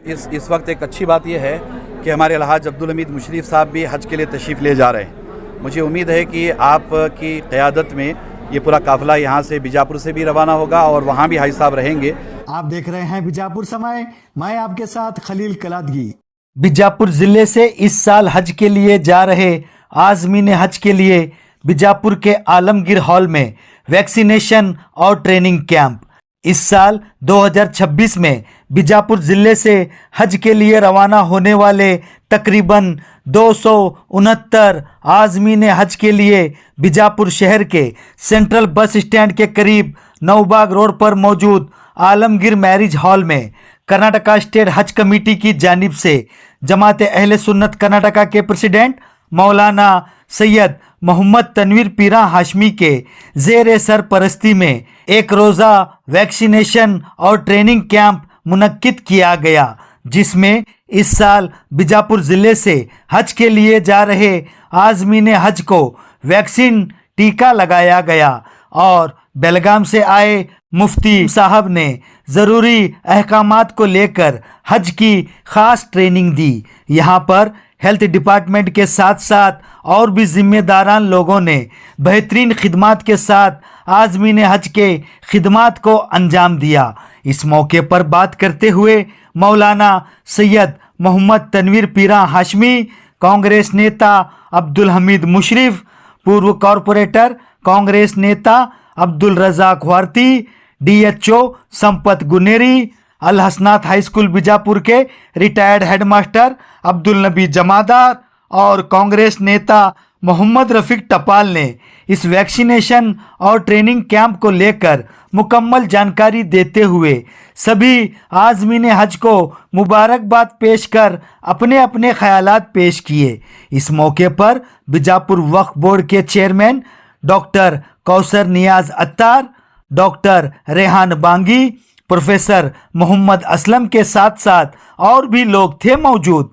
इस वक्त एक अच्छी बात यह है कि हमारे अलहाज अब्दुल हमीद मुशर्रफ साहब भी हज के लिए तशरीफ़ ले जा रहे हैं। मुझे उम्मीद है कि आपकी क़यादत में ये पूरा काफ़िला यहाँ से बीजापुर से भी रवाना होगा और वहाँ भी हाजी साहब रहेंगे। आप देख रहे हैं बीजापुर समय, मैं आपके साथ खलील कलादगी। बीजापुर जिले से इस साल हज के लिए जा रहे आज़मीन हज के लिए बीजापुर के आलमगीर हॉल में वैक्सीनेशन और ट्रेनिंग कैंप। इस साल 2026 में बीजापुर ज़िले से हज के लिए रवाना होने वाले तकरीबन 269 आज़मीन हज के लिए बीजापुर शहर के सेंट्रल बस स्टैंड के करीब नौबाग रोड पर मौजूद आलमगीर मैरिज हॉल में कर्नाटका स्टेट हज कमेटी की जानिब से जमात अहले सुन्नत कर्नाटका के प्रेसिडेंट मौलाना सैयद मोहम्मद तनवीर पीरा हाशमी के ज़ेर सरपरस्ती में एक रोज़ा वैक्सीनेशन और ट्रेनिंग कैंप मुनक्किद किया गया, जिसमें इस साल बीजापुर ज़िले से हज के लिए जा रहे आज़मीन हज को वैक्सीन टीका लगाया गया और बेलगाम से आए मुफ्ती साहब ने ज़रूरी अहकामात को लेकर हज की ख़ास ट्रेनिंग दी। यहाँ पर हेल्थ डिपार्टमेंट के साथ साथ और भी जिम्मेदारान लोगों ने बेहतरीन खिदमात के साथ आज़मीन हज के खिदमात को अंजाम दिया। इस मौके पर बात करते हुए मौलाना सैयद मोहम्मद तनवीर पीरा हाशमी, कांग्रेस नेता अब्दुल हमीद मुशर्रफ, पूर्व कॉरपोरेटर कांग्रेस नेता अब्दुल रज़ाक वारती, DHO संपत गुनेरी, अल हसनात हाई स्कूल बीजापुर के रिटायर्ड हेडमास्टर अब्दुल नबी जमादार और कांग्रेस नेता मोहम्मद रफ़ीक टपाल ने इस वैक्सीनेशन और ट्रेनिंग कैंप को लेकर मुकम्मल जानकारी देते हुए सभी आज़मीन हज को मुबारकबाद पेश कर अपने अपने ख्यालात पेश किए। इस मौके पर बीजापुर वक्फ बोर्ड के चेयरमैन डॉक्टर कौसर नियाज अत्तार, डॉक्टर रेहान बांगी, प्रोफेसर मोहम्मद असलम के साथ साथ और भी लोग थे मौजूद।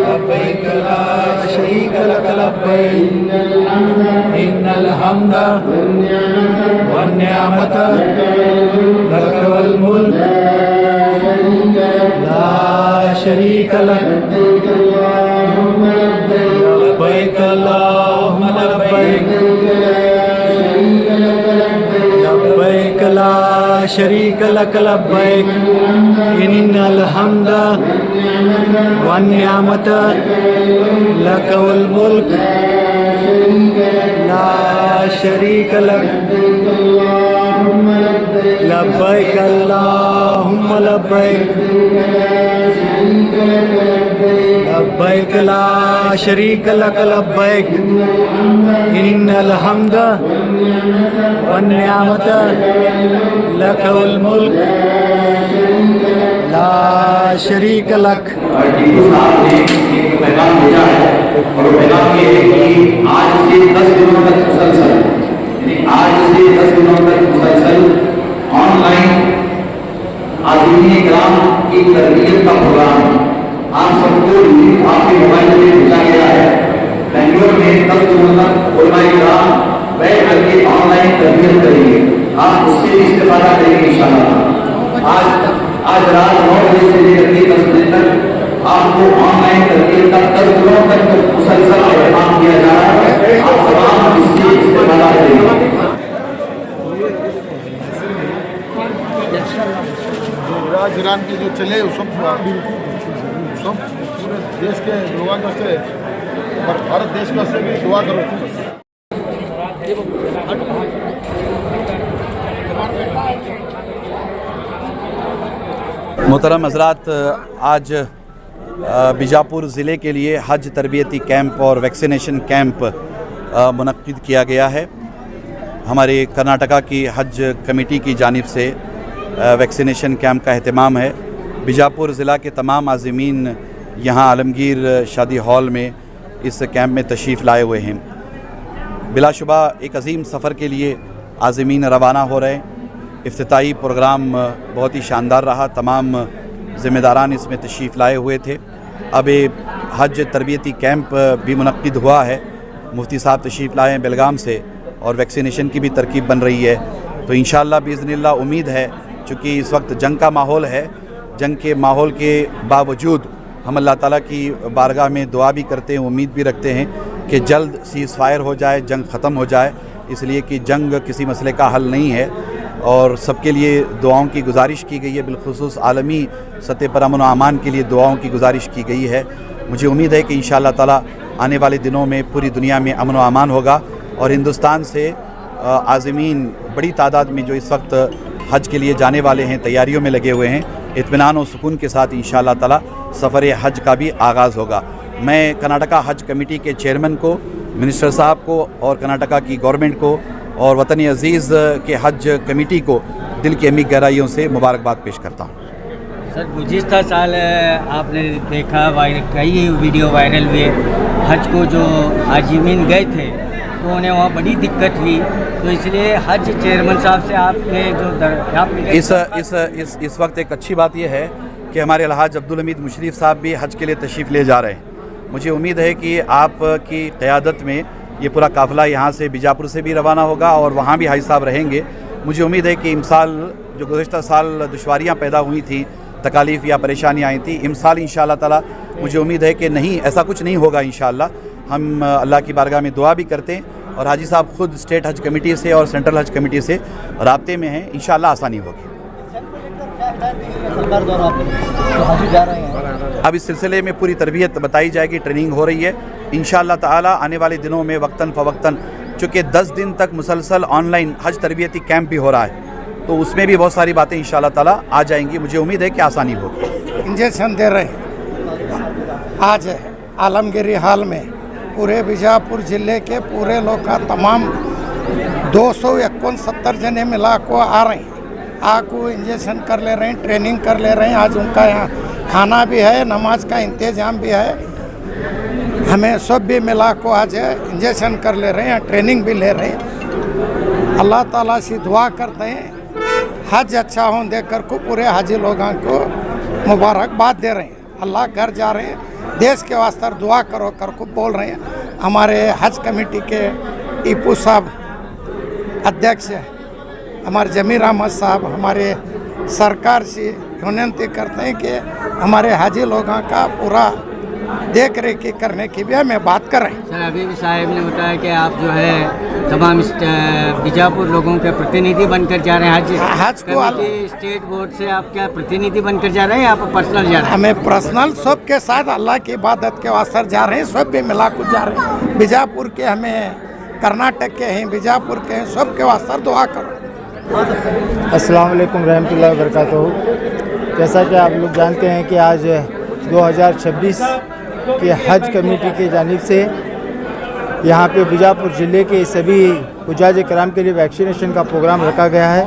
लब्बैक ला शरीक लक लब्बैक इन्नल हम्द वन निअमत लक वल मुल्क ला शरीक लक लब्बैक अल्लाहुम्मा लब्बैक लब्बैक ला शरीक लक लब्बैक इन्नल हम्द वन निअमत लक वल मुल्क ला शरीक लक लब्बैक अल्लाहुम्मा लब्बैक लब्बैक ला शरीक लक लब्बैक इन्नल हम्द वन निअमत लक वल मुल्क ला शरीक लक। पैगाम भेजा है और पैगाम ये है कि आज से 10 दिनों तक मुसलसल, यानी आज से 10 दिनों तक मुसलसल ऑनलाइन आज़मीन किराम की तरबियत का प्रोग्राम आप सबको आपके मोबाइल में भेजा गया है। बेंगलोर में 10 दिनों तक उलमाए किराम बैठ करके ऑनलाइन तरबियत करेंगे, आप उससे इस्तेफादा करेंगे इंशाअल्लाह। आज रात 9 बजे से लेकर 10 बजे तक आपको ऑनलाइन तरबियत का 10 दिनों तक मुसलसल एहतमाम किया जा रहा है। आप तमाम इससे इस्तेफादा करेंगे। राज ईरान की जो चले उस सब पूरे देश के लोगों के वास्ते और भारत देश के वास्ते भी दुआ करो। मोहतरम हज़रात, आज बीजापुर ज़िले के लिए हज तरबियती कैंप और वैक्सीनेशन कैंप मुनक्किद किया गया है। हमारे कर्नाटका की हज कमेटी की जानिब से वैक्सीनेशन कैंप का अहतमाम है। बीजापुर ज़िला के तमाम आज़मीन यहाँ आलमगीर शादी हॉल में इस कैंप में तशरीफ़ लाए हुए हैं। बिलाशुबा एक अजीम सफ़र के लिए आज़मीन रवाना हो रहे हैं। इफ्तिताई प्रोग्राम बहुत ही शानदार रहा, तमाम ज़िम्मेदारान इसमें तशरीफ़ लाए हुए थे। अब हज तरबियती कैंप भी मुनक्किद हुआ है, मुफ्ती साहब तशरीफ़ लाए हैं बेलगाम से और वैक्सीनेशन की भी तरकीब बन रही है। तो इंशाअल्लाह बिइज़्निल्लाह उम्मीद है, चूँकि इस वक्त जंग का माहौल है, जंग के माहौल के बावजूद हम अल्लाह ताला की बारगाह में दुआ भी करते हैं, उम्मीद भी रखते हैं कि जल्द सीज़ फायर हो जाए, जंग ख़त्म हो जाए, इसलिए कि जंग किसी मसले का हल नहीं है और सबके लिए दुआओं की गुजारिश की गई है। बिलखुसूस आलमी सतह पर अमन व अमान के लिए दुआओं की गुजारिश की गई है। मुझे उम्मीद है कि इंशाअल्लाह ताला आने वाले दिनों में पूरी दुनिया में अमन व अमान होगा और हिंदुस्तान से आज़मीन बड़ी तादाद में जो इस वक्त हज के लिए जाने वाले हैं, तैयारियों में लगे हुए हैं, इत्मीनान और सुकून के साथ इंशाअल्लाह ताला सफ़र हज का भी आगाज़ होगा। मैं कर्नाटका हज कमेटी के चेयरमैन को, मिनिस्टर साहब को और कर्नाटका की गवर्नमेंट को और वतन अज़ीज़ के हज कमेटी को दिल की अमीर गहराइयों से मुबारकबाद पेश करता हूँ। सर, गुज़िश्ता साल आपने देखा कई वीडियो वायरल हुए, हज को जो हाजिमीन गए थे तो उन्हें वहाँ बड़ी दिक्कत हुई, तो इसलिए हज चेयरमैन साहब से आपने जो इस वक्त एक अच्छी बात यह है कि हमारे अलहाज अब्दुल हमीद मुशर्रफ साहब भी हज के लिए तशरीफ़ ले जा रहे हैं। मुझे उम्मीद है कि आपकी क़यादत में ये पूरा काफ़िला यहाँ से बीजापुर से भी रवाना होगा और वहाँ भी हाजी साहब रहेंगे। मुझे उम्मीद है कि इमसाल जो गुज़श्ता साल दुश्वारियाँ पैदा हुई थी, तकालीफ़ या परेशानियाँ आई थी, इमसाल इंशाअल्लाह ताला मुझे उम्मीद है कि नहीं, ऐसा कुछ नहीं होगा इंशाअल्लाह। हम अल्लाह की बारगाह में दुआ भी करते हैं और हाजी साहब ख़ुद स्टेट हज कमेटी से और सेंट्रल हज कमेटी से राब्ते में हैं, इंशाअल्लाह आसानी होगी। अब इस सिलसिले में पूरी तरबियत बताई जाएगी, ट्रेनिंग हो रही है इंशाअल्लाह ताला। आने वाले दिनों में वक्तन फ़वक्तन, चूँकि 10 दिन तक मुसलसल ऑनलाइन हज तरबियती कैंप भी हो रहा है, तो उसमें भी बहुत सारी बातें इंशाअल्लाह ताला आ जाएंगी। मुझे उम्मीद है कि आसानी होगी। इंजेक्शन दे रहे हैं आज आलमगिरी हाल में पूरे बीजापुर ज़िले के पूरे लोग का तमाम 269 जने मिला को आ रहे हैं, आको इंजेक्शन कर ले रहे हैं, ट्रेनिंग कर ले रहे हैं। आज उनका यहाँ खाना भी है, नमाज का इंतज़ाम भी है, हमें सब भी मिला को आज इंजेक्शन कर ले रहे हैं, ट्रेनिंग भी ले रहे हैं। अल्लाह ताला से दुआ करते हैं हज अच्छा हो देकर को पूरे हाजी लोगों को मुबारकबाद दे रहे हैं। अल्लाह घर जा रहे हैं, देश के वास्ते दुआ करो कर को बोल रहे हैं। हमारे हज कमेटी के टीपू साहब अध्यक्ष, हमारे जमीर अहमद साहब हमारे सरकार से विनती करते हैं कि हमारे हाजी लोगों का पूरा देख रेख करने की भी हमें बात कर रहे हैं। सर, अभी भी साहब ने बताया कि आप जो है तमाम बीजापुर लोगों के प्रतिनिधि बनकर जा रहे हैं हज को स्टेट बोर्ड से। आप क्या प्रतिनिधि बनकर जा रहे हैं या आप पर्सनल जा रहे हैं? हमें पर्सनल सब के साथ अल्लाह की इबादत के वास्ते जा रहे हैं, सब भी मिला कर जा रहे हैं। बीजापुर के हमें कर्नाटक के हैं, बीजापुर के हैं, सब के वास्ते दुआ करो। अस्सलाम वालेकुम रहमतुल्लाहि व बरकातहू। जैसा कि आप लोग जानते हैं कि आज 2026 की हज कमेटी की जानिब से यहाँ पे बीजापुर ज़िले के सभी हुज्जाज कराम के लिए वैक्सीनेशन का प्रोग्राम रखा गया है।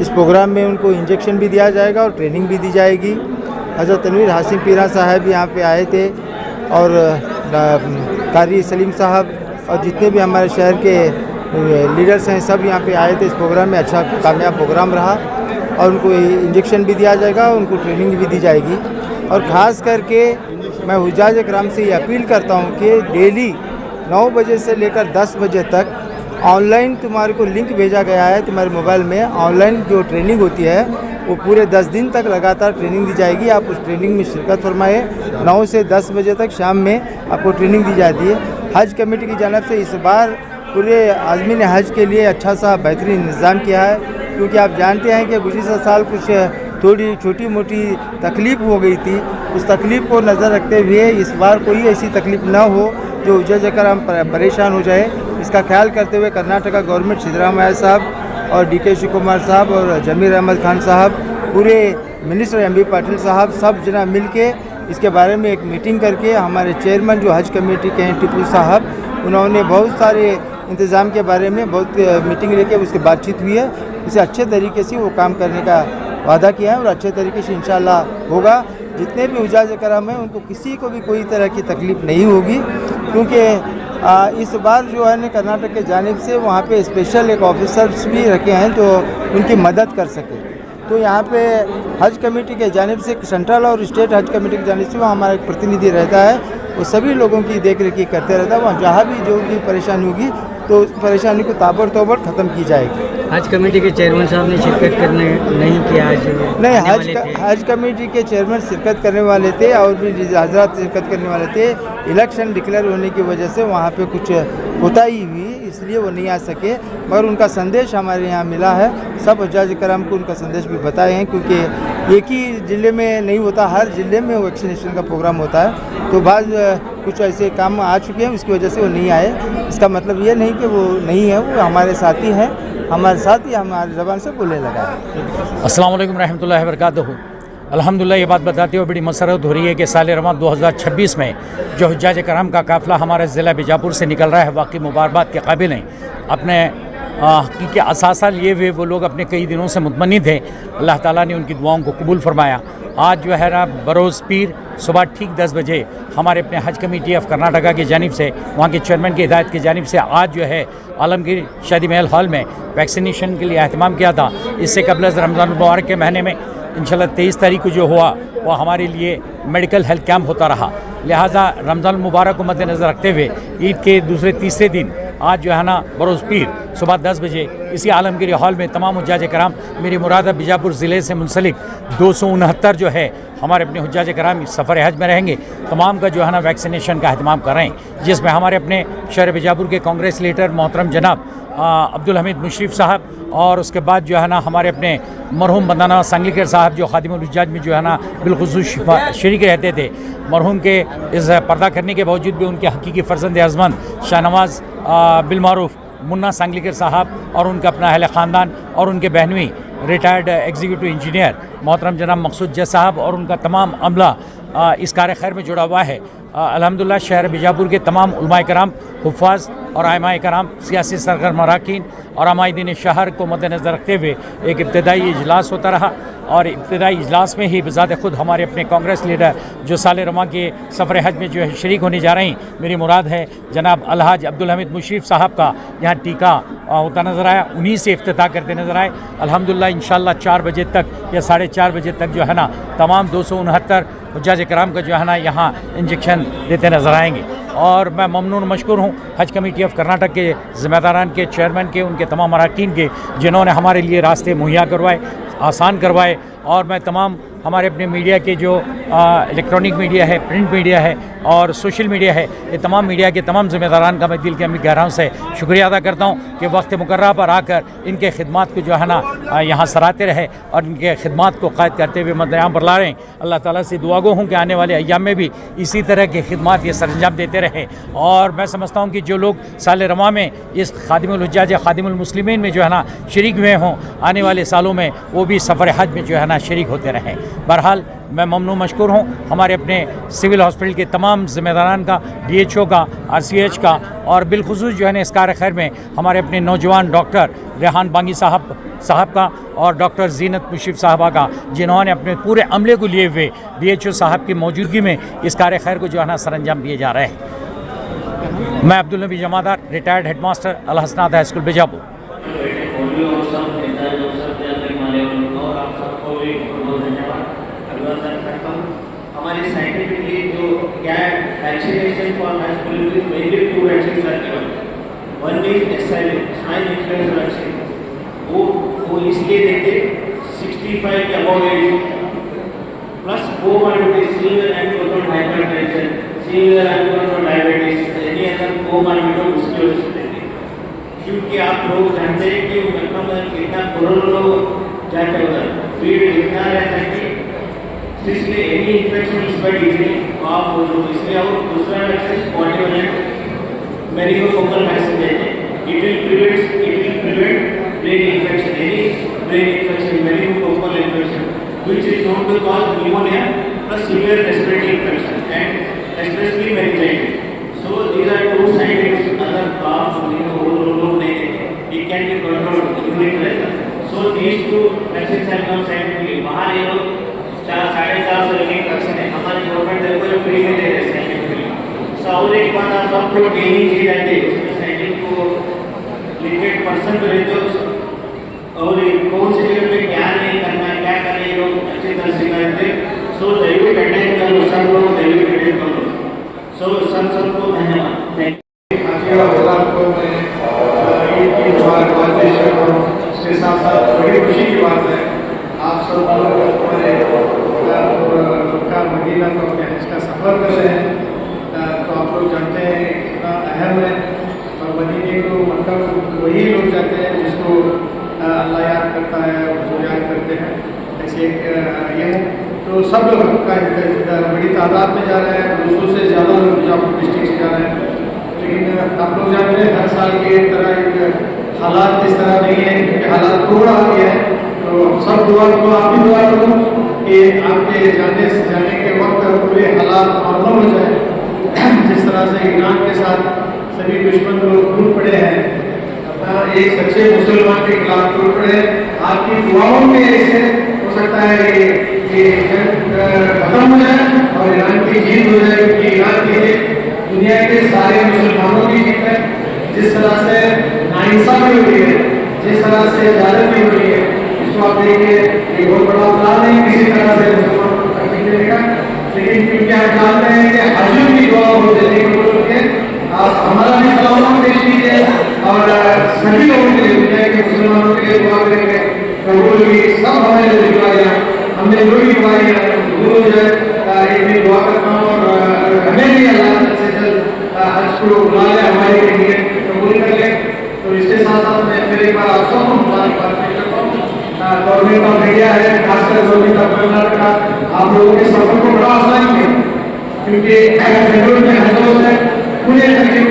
इस प्रोग्राम में उनको इंजेक्शन भी दिया जाएगा और ट्रेनिंग भी दी जाएगी। हज़रत तनवीर हाशिम पीरा साहब यहाँ पे आए थे और कारी सलीम साहब और जितने भी हमारे शहर के लीडर्स हैं सब यहाँ पे आए थे। इस प्रोग्राम में अच्छा कामयाब प्रोग्राम रहा और उनको इंजेक्शन भी दिया जाएगा, उनको ट्रेनिंग भी दी जाएगी। और ख़ास करके मैं हुज्जाज कराम से ये अपील करता हूँ कि डेली 9 बजे से लेकर 10 बजे तक ऑनलाइन तुम्हारे को लिंक भेजा गया है तुम्हारे मोबाइल में। ऑनलाइन जो ट्रेनिंग होती है वो पूरे 10 दिन तक लगातार ट्रेनिंग दी जाएगी। आप उस ट्रेनिंग में शिरकत फरमाए। 9 से 10 बजे तक शाम में आपको ट्रेनिंग दी जाती है। हज कमेटी की जानिब से इस बार पूरे आज़मीन हज के लिए अच्छा सा बेहतरीन इंतज़ाम किया है, क्योंकि आप जानते हैं कि गुज़िश्ता साल कुछ थोड़ी छोटी मोटी तकलीफ़ हो गई थी। उस तकलीफ़ को नज़र रखते हुए इस बार कोई ऐसी तकलीफ़ ना हो जो हुज्जाज कराम परेशान हो जाए, इसका ख्याल करते हुए कर्नाटका गवर्नमेंट सिद्धरामैया साहब और DK शिव कुमार साहब और जमीर अहमद खान साहब, पूरे मिनिस्टर MB पाटिल साहब, सब जना मिल के इसके बारे में एक मीटिंग करके हमारे चेयरमैन जो हज कमेटी के हैं टीपू साहब, उन्होंने बहुत सारे इंतज़ाम के बारे में बहुत मीटिंग लेके उसकी बातचीत हुई है। इसे अच्छे तरीके से वो काम करने का वादा किया है और अच्छे तरीके से इंशाअल्लाह होगा। जितने भी हुज्जाज कराम हैं उनको किसी को भी कोई तरह की तकलीफ़ नहीं होगी, क्योंकि इस बार जो है ना कर्नाटक के जानिब से वहाँ पे स्पेशल एक ऑफिसर्स भी रखे हैं जो उनकी मदद कर सके। तो यहाँ पे हज कमेटी के जानिब से सेंट्रल और स्टेट हज कमेटी की जानिब से वहाँ हमारा एक प्रतिनिधि रहता है वो सभी लोगों की देख रेख करते रहता है। वहाँ जहाँ भी जो भी परेशानी होगी तो उस परेशानी को ताबड़तोड़ ख़त्म की जाएगी। हज कमेटी के चेयरमैन साहब ने शिरकत करने नहीं किया आज? नहीं, हज कमेटी के चेयरमैन शिरकत करने वाले थे और भी हजरात शिरकत करने वाले थे। इलेक्शन डिक्लेयर होने की वजह से वहाँ पे कुछ कोताही हुई, इसलिए वो नहीं आ सके। मगर उनका संदेश हमारे यहाँ मिला है, सब हज्जाज कराम को उनका संदेश भी बताए हैं, क्योंकि एक ही ज़िले में नहीं होता, हर ज़िले में वैक्सीनेशन का प्रोग्राम होता है। तो बाद कुछ ऐसे काम आ चुके हैं, उसकी वजह से वो नहीं आए। इसका मतलब ये नहीं कि वो नहीं है, वो हमारे साथी हैं, हमारे साथ ही हमारी ज़बान से बोलने लगा है। अस्सलाम वालेकुम रहमतुल्लाहि व बरकातहू। अल्हम्दुलिल्लाह ये बात बताते हुए बड़ी मसरत हो रही है कि साल रमज़ान 2026 में जो हुज्जाज कराम का काफ़िला हमारे ज़िला बीजापुर से निकल रहा है, वाकई मुबारकबाद के काबिल हैं। अपने हकीकी असासा लिए हुए वो लोग अपने कई दिनों से मुतमन्नी थे, अल्लाह ताला ने उनकी दुआओं को कबूल फरमाया। आज जो है ना बरोज़ पीर सुबह ठीक 10 बजे हमारे अपने हज कमेटी ऑफ कर्नाटका की जानिब से, वहाँ के चेयरमैन की हिदायत की जानिब से आज जो है आलमगीर शादी महल हॉल में वैक्सीनेशन के लिए अहतमाम किया था। इससे कबल रमज़ान मुबारक के महीने में इंशाल्लाह 23 तारीख को जो हुआ वो हमारे लिए मेडिकल हेल्थ कैंप होता रहा। लिहाजा रमज़ान मुबारक को मद्देनज़र रखते हुए ईद के दूसरे तीसरे दिन आज जो है ना बरोज़ पीर सुबह 10 बजे इसी आलमगीर हॉल में तमाम हुज्जाज कराम, मेरी मुराद बीजापुर ज़िले से मुंसलिक 269 जो है हमारे अपने हुज्जाज कराम सफ़र हज में रहेंगे। तमाम का जो है ना वैक्सीनेशन का अहतमाम कर रहे हैं, जिसमें हमारे अपने शहर बीजापुर के कांग्रेस लीडर मोहतरम जनाब अब्दुल हमीद मुशर्रफ साहब, और उसके बाद जो है ना हमारे अपने मरहूम बंदाना सांगलीकर साहब जो खादिमुल हुज्जाज में जो है ना बिलखुसूस शरीक रहते थे। मरहूम के इस पर्दा करने के बावजूद भी उनके हकीकी फ़र्जंद अज़मत शाहनवाज़ बिलमारूफ मुन्ना सांगलीकर साहब और उनका अपना अहले ख़ानदान और उनके बहनवी रिटायर्ड एग्जीक्यूटिव इंजीनियर मोहतरम जनाब मकसूद जै साहब और उनका तमाम अमला इस कार्य खैर में जुड़ा हुआ है। अल्हम्दुलिल्लाह शहर बीजापुर के तमाम उलमाए कराम, हुफ़ाज़ और आइमाए कराम, सियासी सरगर्म अरकान और अमायदीन शहर को मद्देनज़र रखते हुए एक इब्तदाई इजलास होता रहा। और इब्तदाई इजलास में ही बज़ात ख़ुद हमारे अपने कांग्रेस लीडर जो साल रमा के सफ़र हज में जो है शरीक होने जा रहे हैं, मेरी मुराद है जनाब अलहाज अब्दुल हमीद मुशर्रफ साहब का यहाँ टीका होता नज़र आया, उन्हीं से इफ्तिताह करते नज़र आए। अल्हम्दुलिल्लाह इंशाअल्लाह 4 बजे तक या 4:30 बजे तक जो है ना तमाम 269 हुज्जाज कराम का जो है ना यहाँ इंजेक्शन देते नज़र आएंगे। और मैं ममनून मशकूर हूँ हज कमेटी ऑफ कर्नाटक के ज़िम्मेदारान के, चेयरमैन के, उनके तमाम अरकान के, जिन्होंने हमारे लिए रास्ते मुहैया करवाए, आसान करवाए। और मैं तमाम हमारे अपने मीडिया के जो इलेक्ट्रॉनिक मीडिया है, प्रिंट मीडिया है और सोशल मीडिया है, ये तमाम मीडिया के तमाम ज़िम्मेदारान का मैं दिल के अपनी गहराइयों से शुक्रिया अदा करता हूँ कि वक्त मुकर्रर पर आकर इनके खिदमात को जो है ना यहाँ सराहते रहे और इनके खिदमात को क़ायद करते हुए मद्देआम पर ला रहे हैं। अल्लाह ताला से दुआ गो हूँ कि आने वाले अय्याम में भी इसी तरह के खिदमात ये सरंजाम देते रहे। और मैं समझता हूँ कि जो लोग साल रमा में इस खादिमुल हुज्जाज खादिमुल मुस्लिमीन में जो है ना शरीक हुए हों, आने वाले सालों में वो भी सफ़र हज में जो है ना शरीक होते रहें। बहरहाल मैं ममनून मशकूर हूँ हमारे अपने सिविल हॉस्पिटल के तमाम ज़िम्मेदारान का, DHO का, RCH का, और बिलखुसूस जो है ना इस कार्य खैर में हमारे अपने नौजवान डॉक्टर रेहान बांगी साहब का और डॉक्टर जीनत मुशर्रफ साहबा का, जिन्होंने अपने पूरे अमले को लिए हुए DHO साहब की मौजूदगी में इस कार्य खैर को जो है ना सरअंजाम दिए जा रहे हैं। मैं Abdul Nabi Jamadar, retired headmaster Al Hasanat high school Bijapur. हमारी साइंटिफिकली जो क्या vaccination for masculinity mainly 2 vaccine are given. One is SIV, swine influenza vaccine, वो इसलिए देते 65 के above age plus comorbidity, severe and hypertension, severe and diabetes, any other comorbidity उसकी वजह से देते। क्योंकि आप लोग जानते हैं कि कितना करोड़ों लोग जाते उधर, भीड़ इतना रहता है कि इसलिए एनी इन्फेक्शन इस पर इजीली ऑफ हो जाए, इसलिए वो दूसरा वैक्सीन पॉलीवेलेंट मेनिंगोकोकल वैक्सीन देते हैं। It will prevent brain infection, any brain infection, meningococcal infection which is known to cause pneumonia plus severe respiratory infection and especially meningitis. So these are 2 side effects other cough जिनको वो लोग नहीं देते, it can be controlled immunity रहता है। So these 2 vaccines are now scientifically बाहर ये लोग 4-4.5 लेकिन वैक्सीन है, हमारी गवर्नमेंट देखो फ्री में दे रहे साइंटिफिकली। सो और एक बात आप सबको ट्रेनिंग दी जाती है, उसमें साइंटिस्ट को लिमिटेड पर्सन पे रहते हो और कौन से जगह पे क्या नहीं करना, क्या करना, ये लोग अच्छी तरह सिखाते हैं। सो दैविक अटेंड करो, सब लोग दैविक अटेंड करो। सबको धन्यवाद। इसके साथ साथ बड़ी खुशी की बात है आप सब लोग हमारे मक्का मदीना को अपने हज का सफ़र कर रहे हैं। तो आप लोग जानते हैं कितना अहम है और मदीने को मक्का को वही लोग जाते हैं जिसको अल्लाह याद करता है और जो याद करते हैं। ऐसे एक ये है तो सब लोग का बड़ी तादाद में जा रहे हैं, 200 से ज़्यादा लोग बीजापुर डिस्ट्रिक्ट से जा रहे हैं। लेकिन आप लोग जानते हैं हर साल की तरह हालात इस तरह नहीं है क्योंकि हालात थोड़ा आ गया है। तो सब दुआ को आप भी दुआ करो कि आपके जाने के वक्त पूरे हालात नॉर्मल हो जाए। जिस तरह से ईरान के साथ सभी दुश्मन लोग टूट पड़े हैं, अपना एक सच्चे मुसलमान के खिलाफ टूट पड़े, आपकी दुआओं के से हो सकता है ये जंग खत्म हो जाए और ईरान की जीत हो जाए। क्योंकि ईरान की दुनिया के सारे मुसलमानों की जीत है। जिस तरह से नाइंसाफी हुई है, जिस तरह से जालमी हुई है, इसको आप देखिए ये बहुत बड़ा अपराध है किसी तरह से मुसलमानों को तकलीफ देने का। लेकिन क्योंकि आप जानते हैं कि हजूर की दुआ बहुत जल्दी कबूल होती है, आप हमारा भी सलाम पेश कीजिए और सभी लोगों के लिए दुनिया के मुसलमानों के लिए दुआ करेंगे कबूल हुई। सब हमारे लिए दुआएं हमने जो भी दुआएं कबूल हो जाए एक भी दुआ करता हूँ और हमें भी अल्लाह से जल्द हज को बुला ले, हमारी लिए कबूल कर ले। तो इसके साथ साथ मैं फिर एक बार आप सबको मुबारकबाद पेश करता हूँ। गवर्नमेंट ऑफ इंडिया है, खासकर गवर्नमेंट ऑफ कर्नाटका आप लोगों के सफर को बड़ा आसान किया क्योंकि बेंगलुरु में हजों है पूरे तकरीब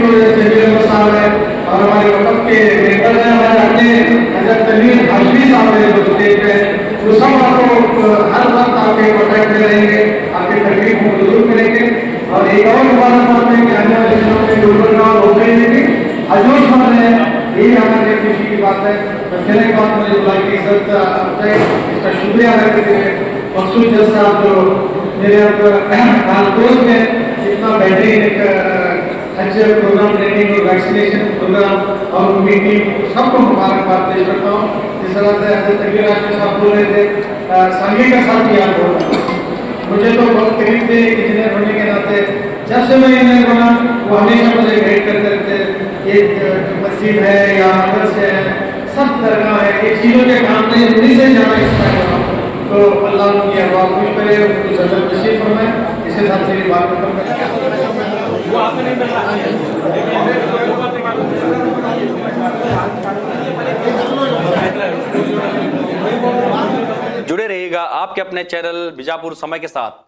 साहब है और हमारे वक्त के मेंबर हैं, हमारे अपने हजरत तनवीर हाशमी साहब है जो स्टेज पे वो सब आपको हर वक्त आपके कॉन्टैक्ट में रहेंगे, आपकी तकलीफ को दूर करेंगे। और एक और मुबारकबाद है कि आने वाले दिनों में गुलबर्गा ओपन भी हजोश बन रहे हैं, ये हमारे लिए खुशी की बात है। तो फिर एक बात मुझे बुलाई की इज्जत इसका शुक्रिया अदा करते हैं मकसूद जज साहब जो मेरे दोस्त में इतना बेहतरीन एक हज प्रोग्राम ट्रेनिंग और वैक्सीनेशन प्रोग्राम और उनकी टीम सबको मुबारकबाद पेश करता हूँ। जिस तरह से हजरत तकबीर आशमी साहब बोल रहे थे संगी का साथ याद होगा, मुझे तो बहुत करीब से इंजीनियर होने के नाते जब से मैं इंजीनियर बना वो हमेशा मुझे गाइड करते रहते। एक मस्जिद है या मदरसे है, सब दरगाह है, एक चीज़ों के काम में उन्हीं से जाना इसका तो अल्लाह उनकी अहवाल खुश करे, उनको जन्नत नसीब फरमाए। इसके साथ मेरी बात खत्म जुड़े रहिएगा आपके अपने चैनल बीजापुर समय के साथ।